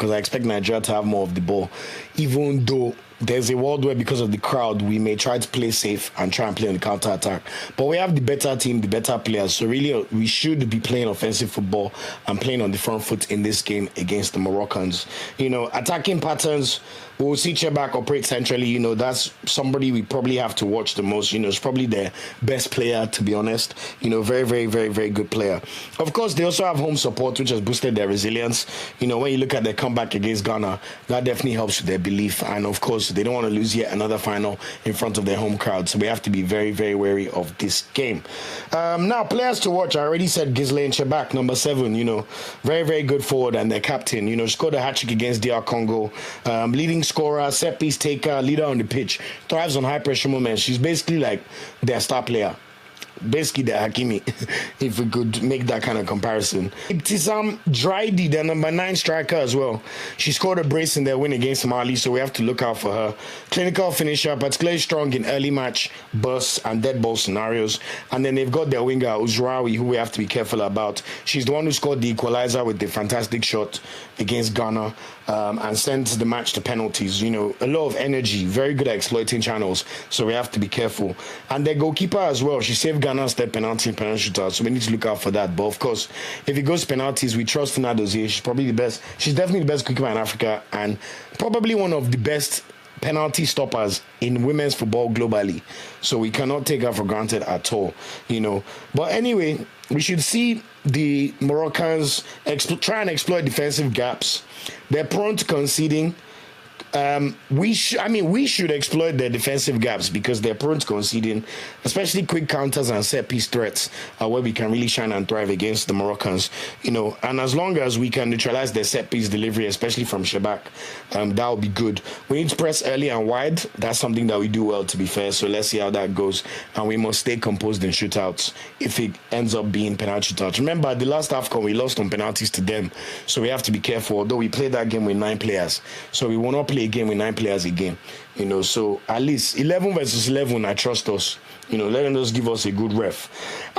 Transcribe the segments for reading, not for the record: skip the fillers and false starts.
because I expect Nigeria to have more of the ball, even though there's a world where because of the crowd we may try to play safe and try and play on the counter attack, but we have the better team, the better players, so really we should be playing offensive football and playing on the front foot in this game against the Moroccans. Attacking patterns, we'll see Chebak operate centrally. That's somebody we probably have to watch the most. It's probably their best player, to be honest. Very, very, very, very good player. Of course, they also have home support, which has boosted their resilience. When you look at their comeback against Ghana, that definitely helps with their belief. And of course, they don't want to lose yet another final in front of their home crowd. So we have to be very, very wary of this game. Now, players to watch. I already said Ghislaine Chebak, number 7. Very, very good forward and their captain. Scored a hat-trick against DR Congo. Leading scorer, set piece taker, leader on the pitch, thrives on high pressure moments. She's basically like their star player. Basically the Hakimi, if we could make that kind of comparison. Ibtisam Draidi, the number 9 striker as well. She scored a brace in their win against Mali, so we have to look out for her. Clinical finisher, particularly strong in early match bursts and dead ball scenarios. And then they've got their winger, Uzraoui, who we have to be careful about. She's the one who scored the equalizer with the fantastic shot against Ghana and sent the match to penalties. A lot of energy, very good at exploiting channels, so we have to be careful. And their goalkeeper as well, she saved Ghana's third penalty in penalty shootout, so we need to look out for that. But of course, if it goes to penalties, we trust Nadozie. She's probably the best. She's definitely the best goalkeeper in Africa and probably one of the best penalty stoppers in women's football globally. So we cannot take her for granted at all, But anyway, we should see the Moroccans try and exploit defensive gaps. They're prone to conceding. We should exploit their defensive gaps because they're prone to conceding, especially quick counters and set piece threats where we can really shine and thrive against the Moroccans, and as long as we can neutralize their set piece delivery, especially from Chebak, that will be good. We need to press early and wide. That's something that we do well, to be fair, so let's see how that goes, and we must stay composed in shootouts if it ends up being penalty shootouts. Remember, the last AFCON we lost on penalties to them, so we have to be careful, although we played that game with 9 players, so we will not play a game with 9 players again, so at least 11 versus 11, I trust us, let them just give us a good ref.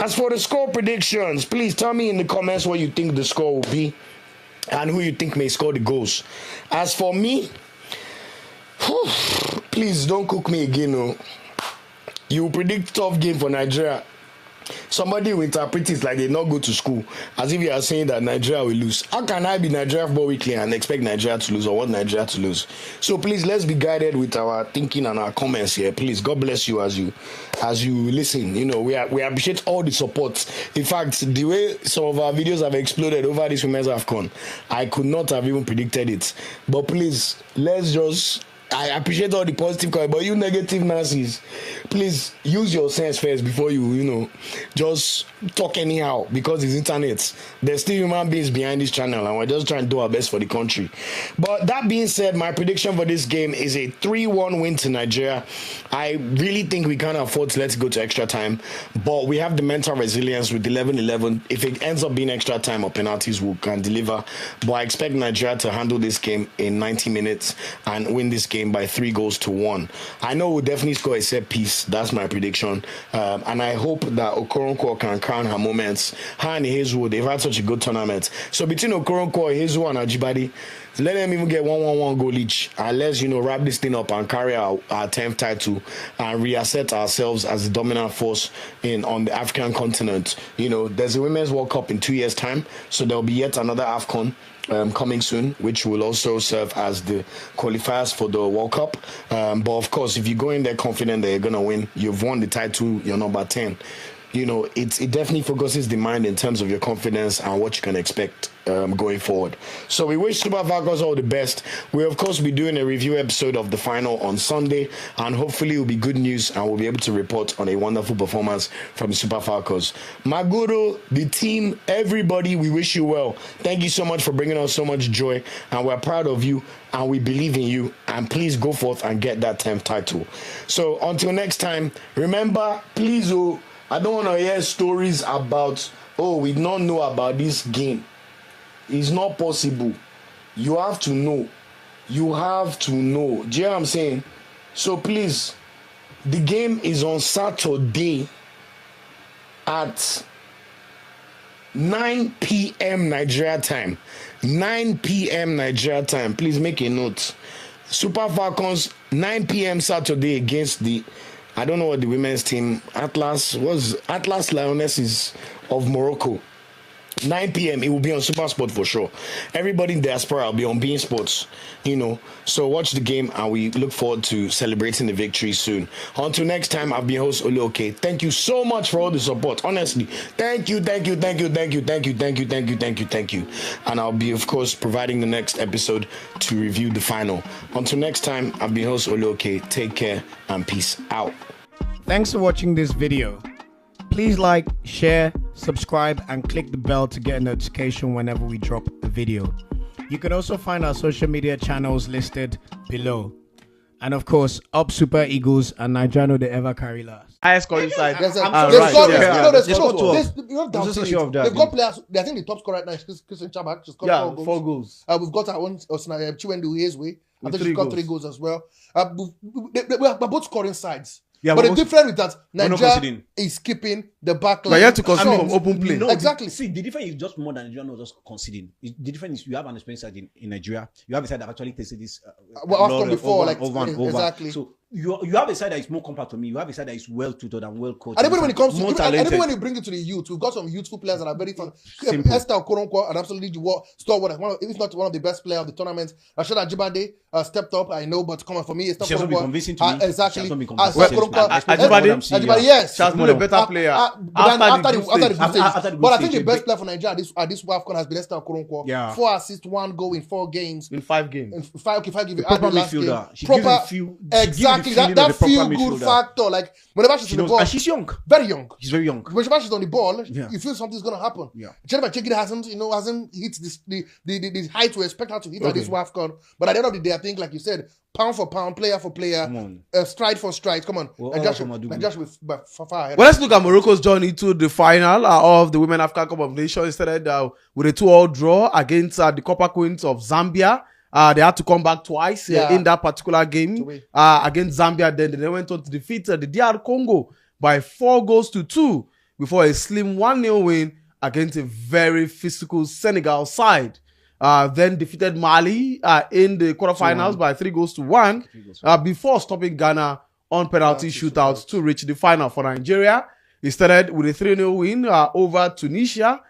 As for the score predictions, please tell me in the comments what you think the score will be and who you think may score the goals. As for me, please don't cook me again. You predict tough game for Nigeria. Somebody will interpret it like they not go to school, as if you are saying that Nigeria will lose. How can I be Nigeria Football Weekly and expect Nigeria to lose or want Nigeria to lose? So please, let's be guided with our thinking and our comments here. Please, God bless you as you listen. We appreciate all the support. In fact, the way some of our videos have exploded over this Women's AFCON, I could not have even predicted it. But please, I appreciate all the positive comments, but you negative Nazis, please use your sense first before you just talk anyhow, because it's internet. There's still human beings behind this channel, and we're just trying to do our best for the country. But that being said, my prediction for this game is a 3-1 win to Nigeria. I really think we can't afford to let it go to extra time, but we have the mental resilience with 11-11. If it ends up being extra time or penalties, we can deliver. But I expect Nigeria to handle this game in 90 minutes and win this game by 3-1. I know we'll definitely score a set piece. That's my prediction. And I hope that Okoronkwo can crown her moments. Her and Hazelwood, they've had such a good tournament. So between Okoronkwo, Hazelwood, and Ajibade, let them even get 1-1 goal each. And let's, wrap this thing up and carry our 10th title and reassert ourselves as the dominant force on the African continent. There's a Women's World Cup in 2 years' time. So there'll be yet another AFCON coming soon, which will also serve as the qualifiers for the World Cup. But of course, if you go in there confident that you're going to win, you've won the title, you're number 10. It definitely focuses the mind in terms of your confidence and what you can expect going forward. So we wish Super Falcons all the best. We'll of course be doing a review episode of the final on Sunday, and hopefully it will be good news and we'll be able to report on a wonderful performance from the Super Falcons. Maguro, the team, everybody, we wish you well. Thank you so much for bringing us so much joy, and we're proud of you and we believe in you, and please go forth and get that 10th title. So until next time, remember, please, I don't want to hear stories about, we don't know about this game. It's not possible. You have to know. You have to know. Do you know what I'm saying? So please, the game is on Saturday at 9 p.m. Nigeria time. 9 p.m. Nigeria time. Please make a note. Super Falcons, 9 p.m. Saturday against the, I don't know what the women's team, Atlas Lionesses of Morocco. 9 p.m. It will be on Super Sport for sure. Everybody in diaspora will be on Bein Sports, So watch the game, and we look forward to celebrating the victory soon. Until next time, I've been host Oluoke. Thank you so much for all the support. Honestly, thank you. And I'll be, of course, providing the next episode to review the final. Until next time, I've been host Oluoke. Take care and peace out. Thanks for watching this video. Please like, share, subscribe, and click the bell to get a notification whenever we drop a video. You can also find our social media channels listed below. And of course, up Super Eagles and Nigeriano they ever carry last. Highest score inside. They've got players. I think the top scorer right now is Christian Chabak. She's got 4 goals. We've got our own Chiwendu Hezwe. I think she's got 3 goals as well. We're both scoring sides. Yeah, but the difference with that, Nigeria is keeping the back line. But you have to concede from open play. No, exactly. See, the difference is just more than Nigeria not just conceding. The difference is you have an experience side in Nigeria. You have a side that actually tasted this. After before, over. Exactly. So you have a side that is more compact to me. You have a side that is well tutored and well coached. And even when it comes to when you bring it to the youth, we've got some youthful players that are very fun. Esther Okoronkwo and absolutely stalwart, if not one of the best players of the tournament. Rashad Ajibade stepped up, I know, but come on, for me, Esther Okoronkwo. Convincing to me. Exactly. Ajibade, yes. She has been a better player after the stage. But I think the best player for Nigeria at this WAFCON has been Esther Okoronkwo. Yeah. 4 assists, 1 goal in 4 games. In 5 games. Five games. Proper midfielder. Exactly. That feel good factor. Like whenever she's on the ball, and she's young, very young. She's very young. Whenever she's on the ball, you feel something's gonna happen. Yeah. Jennifer Chegide hasn't hit the height we expect her to hit at this WAFCON. But at the end of the day, I think, like you said, pound for pound, player for player, stride for stride. Come on, Nigeria should be far ahead. Well, let's look at Morocco's journey to the final of the Women African Cup of Nations. Started with a 2-2 draw against the Copper Queens of Zambia. They had to come back twice in that particular game against Zambia. Then they went on to defeat the DR Congo by 4-2 before a slim 1-0 win against a very physical Senegal side. Then defeated Mali in the quarterfinals by 3-1 before stopping Ghana on penalty shootouts to reach the final for Nigeria. It started with a 3-0 win over Tunisia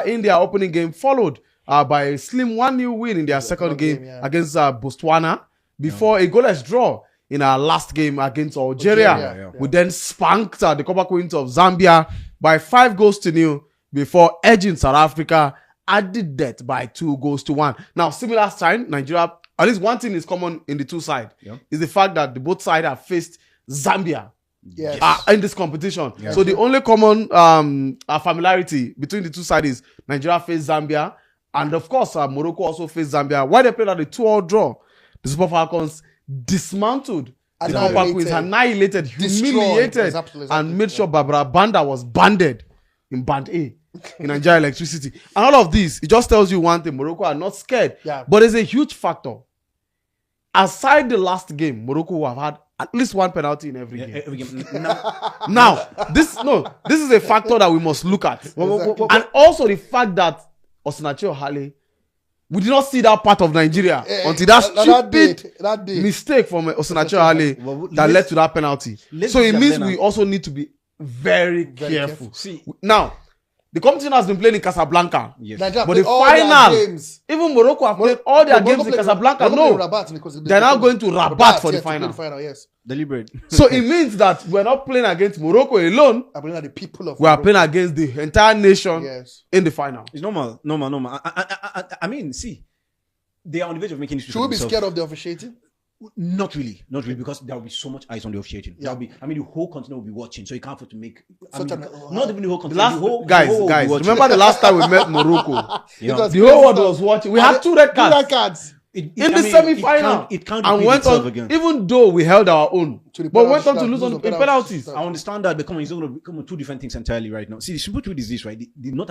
in their opening game, followed by a slim 1-0 win in their second game against Botswana before a goalless draw in our last game against Algeria. We then spanked the Copper Queens of Zambia by 5-0 before edging South Africa at the death by 2-1. Now, similar sign, Nigeria, at least one thing is common in the two sides, is the fact that both sides have faced Zambia in this competition. So the only common familiarity between the two sides is Nigeria faced Zambia, and of course, Morocco also faced Zambia. While they played at the 2-2 draw, the Super Falcons dismantled the Copper Queens, annihilated, humiliated, and made sure Barbara Banda was banded in Band A in Nigeria Electricity. And all of this, it just tells you one thing: Morocco are not scared. But there's a huge factor. Aside the last game, Morocco will have had at least one penalty in every game. Now, this is a factor that we must look at. And also the fact that Osinachi Ohale, we did not see that part of Nigeria until that stupid mistake from Osinachi Ohale that led to that penalty. So it means we also need to be very careful. See, now, the competition has been played in Casablanca. But the final, even Morocco have played all their games in Casablanca. No, they're now going to Rabat for the final. Deliberate. So it means that we're not playing against Morocco alone. We are playing against the entire nation in the final. It's normal. I mean, see, they are on the verge of making history. Should we be scared of the officiating? Not really, because there will be so much eyes on the officiating. The whole continent will be watching, so you can't afford to make. Not even the whole continent. Guys, remember the last time we met Morocco? The whole world was watching. We had 2 red cards. In the semi-final. It can't and went on again. Even though we held our own, to the but went on to lose on penalties. I understand that becoming going to become two different things entirely right now. See, the simple truth is this, right? The North,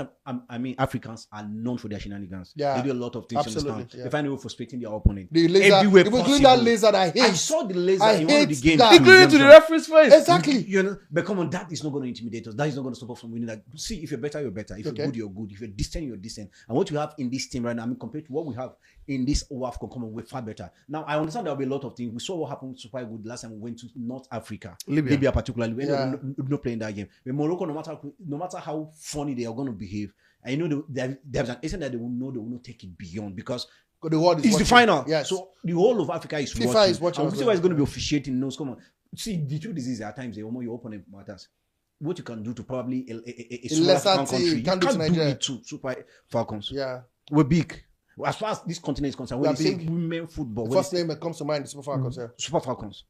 I mean, Africans are known for their shenanigans. Yeah, they do a lot of things. Absolutely, They find a way frustrating their opponent. The laser, everywhere including that laser that I hate. I saw the laser I in one of the hate games, that. Including to the referee's face. Exactly. You know, but come on, that is not going to intimidate us. That is not going to stop us from winning. That. See, if you're better, you're better. If you're good, you're good. If you're distant, you're distant. And what you have in this team right now, I mean, compared to what we have in this WAFCON, come on, we're far better. Now, I understand there'll be a lot of things. We saw what happened to Super Good last time we went to North Africa, Libya particularly. We ended up not playing that game. But Morocco, no matter how funny they are going to behave, I know there's an extent that they will know they will not take it beyond because the world is it's watching. the final. Yes. So the whole of Africa is FIFA watching. is watching. And FIFA is going to be officiating. Knows, come on. See, the truth is at times the more your opponent matters. What you can do to probably a lesser country, you can't do it to Super Falcons. Yeah, we're big. As far as this continent is concerned, when they say women football, the first name that comes to mind is Super Falcons. Yeah. Super Falcons.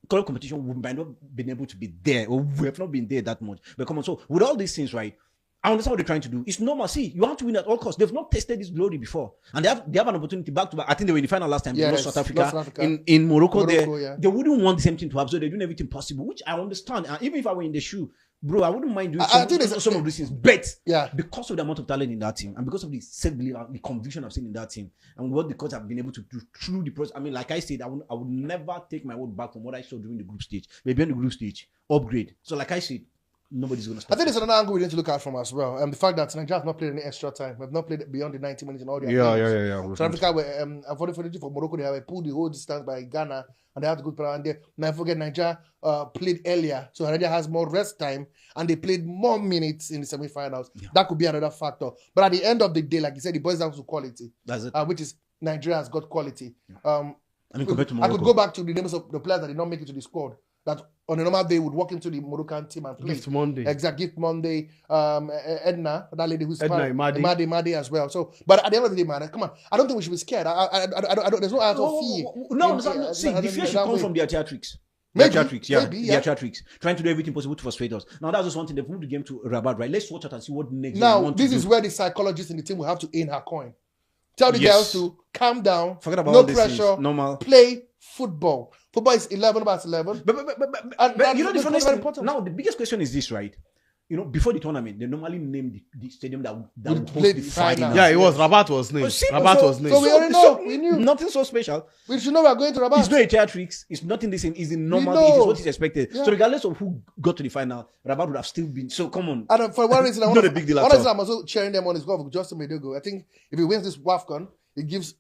Current competition, we might not been able to be there, or we have not been there that much. But come on, so with all these things, right? I understand what they're trying to do. It's normal. See, you have to win at all costs. They've not tested this glory before, and they have an opportunity back to back. I think they were in the final last time. Yes, South Africa. In Morocco, they wouldn't want the same thing to happen, so they're doing everything possible, which I understand. And even if I were in the shoe, bro, I wouldn't mind doing some of these things. But because of the amount of talent in that team, and because of the self-belief, the conviction I've seen in that team, and what the coach have been able to do through the process. I mean, like I said, I would never take my word back from what I saw during the group stage. Maybe in the group stage, upgrade. So, like I said, nobody's going to stop. I think there's another angle we need to look at from as well. The fact that Nigeria have not played any extra time. We've not played beyond the 90 minutes in all their games. South Africa were, unfortunately for Morocco, they have pulled the whole distance by Ghana, and they have to go around there. Now, forget Nigeria played earlier, so Nigeria has more rest time, and they played more minutes in the semi-finals. Yeah. That could be another factor. But at the end of the day, like you said, it boils down to quality. That's it. Which is Nigeria has got quality. Yeah. I mean, compared to Morocco, I could go back to the names of the players that did not make it to the squad. That on a normal day would walk into the Moroccan team and play. Gift Monday. Exactly, Gift Monday. Edna, that lady who's Madi as well. So, but at the end of the day, man, come on. I don't think we should be scared. I don't, there's no out of fear. No, see, the fear should come from their theatrics. Theatrics. Trying to do everything possible to frustrate us. Now, that's just one thing. They've moved the game to Rabat, right? Let's watch out and see what next. Now, this is where the psychologist in the team will have to aim her coin. Tell the girls to calm down. Forget about no pressure. Normal. Play football. Football is 11 about 11. But you know the funny thing. Now the biggest question is this, right? You know, before the tournament, they normally name the stadium that would host the final. Yeah, it was Rabat was named. Rabat was named. So we already know. We knew. Nothing so special. We should know we are going to Rabat. It's not a theatrics. It's nothing the same. It's the normal. It is what is expected. Yeah. So regardless of who got to the final, Rabat would have still been. So come on. And for one reason, not a big deal at all. I'm also cheering them on his goal. Just a minute ago, I think if he wins this WAFCON, it gives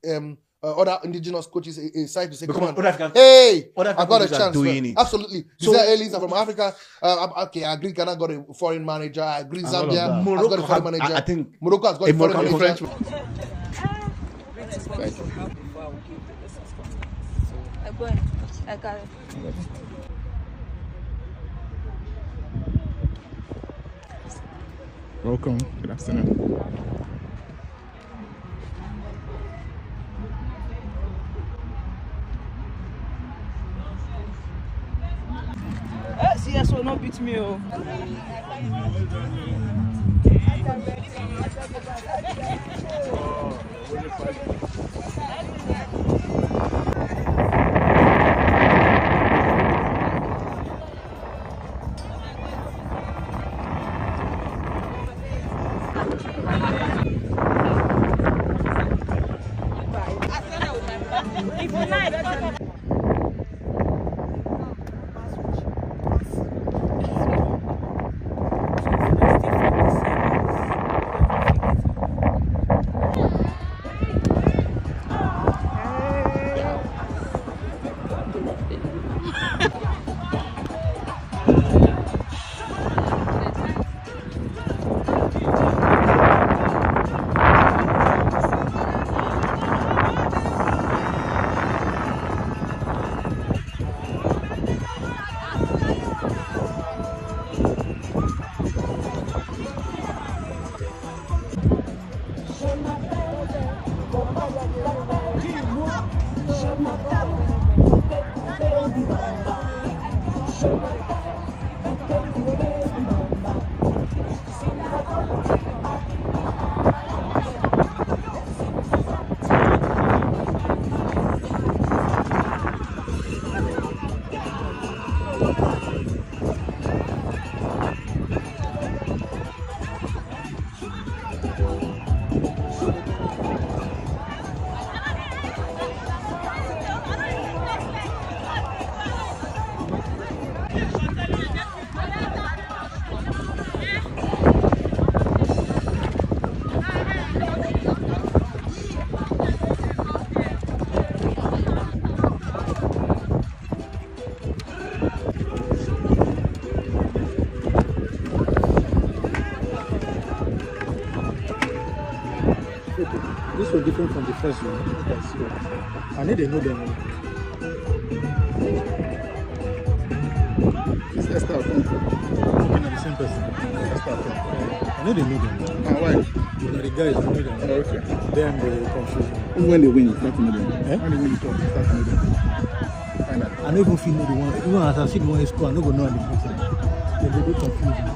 other indigenous coaches a side to say, come on, hey, I got a chance. Absolutely. So, aliens are from Africa. Okay, I agree Ghana got a foreign manager. I agree Zambia has got a foreign manager. I think Morocco has got a foreign manager. I got it. Welcome. Good afternoon. CS will not beat me. First, I need to know them. It's Esther. I'm the same person. Esther. I need to know them. Why? The guys, I know them. Okay. Then they confuse me. Even when they win, you start to know them. When they win, you start to know them. I don't even feel know the one. Even as I see the one in school, I don't go know the person. They do confuse me.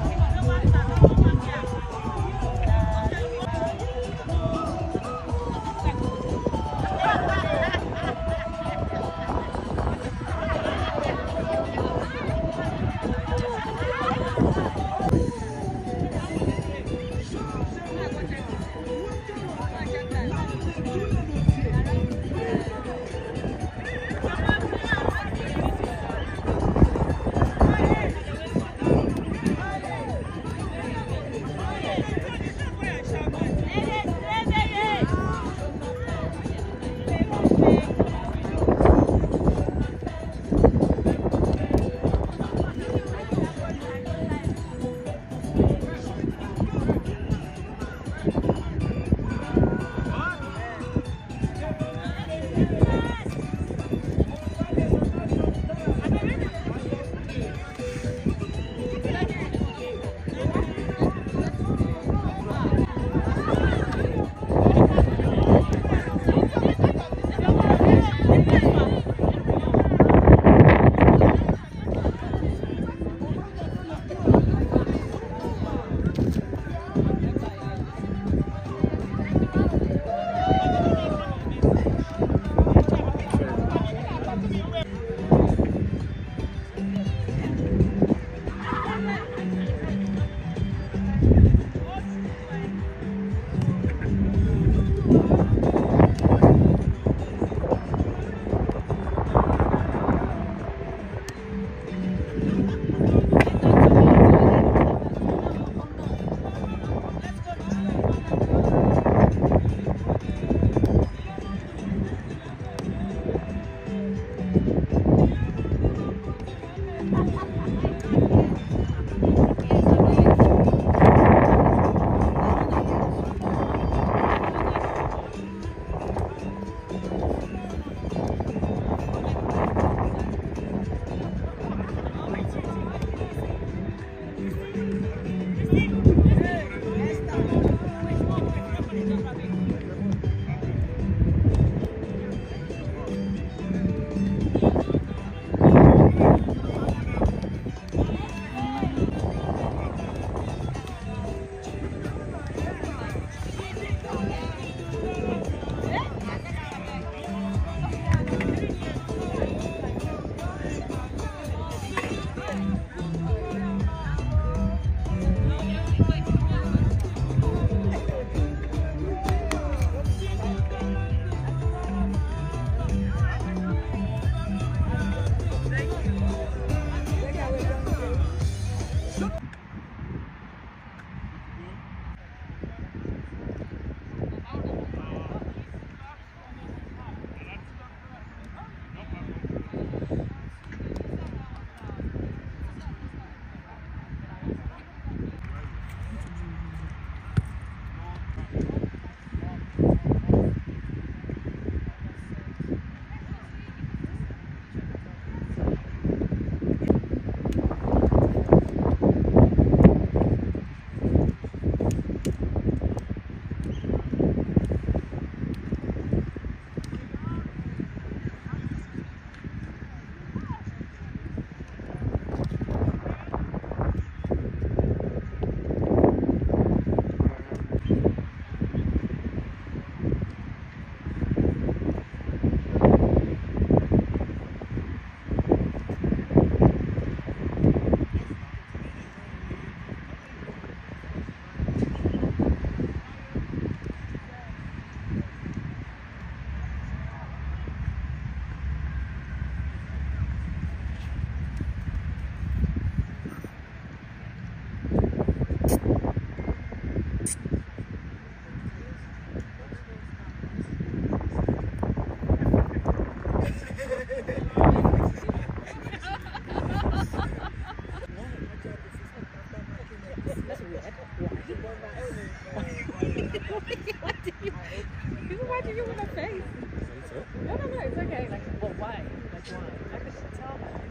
okay. Like, well, why? Like, why? I could tell that.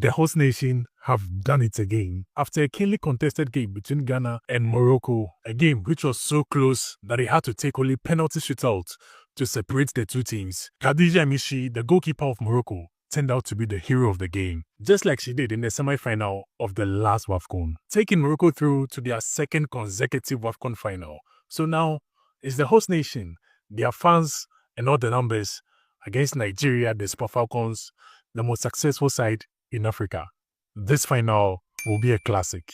The host nation have done it again after a keenly contested game between Ghana and Morocco, a game which was so close that it had to take only penalty shootout to separate the two teams. Khadija Mishi, the goalkeeper of Morocco, turned out to be the hero of the game, just like she did in the semi-final of the last WAFCON, taking Morocco through to their second consecutive WAFCON final. So now, it's the host nation, their fans, and all the numbers against Nigeria, the Super Falcons, the most successful side in Africa. This final will be a classic.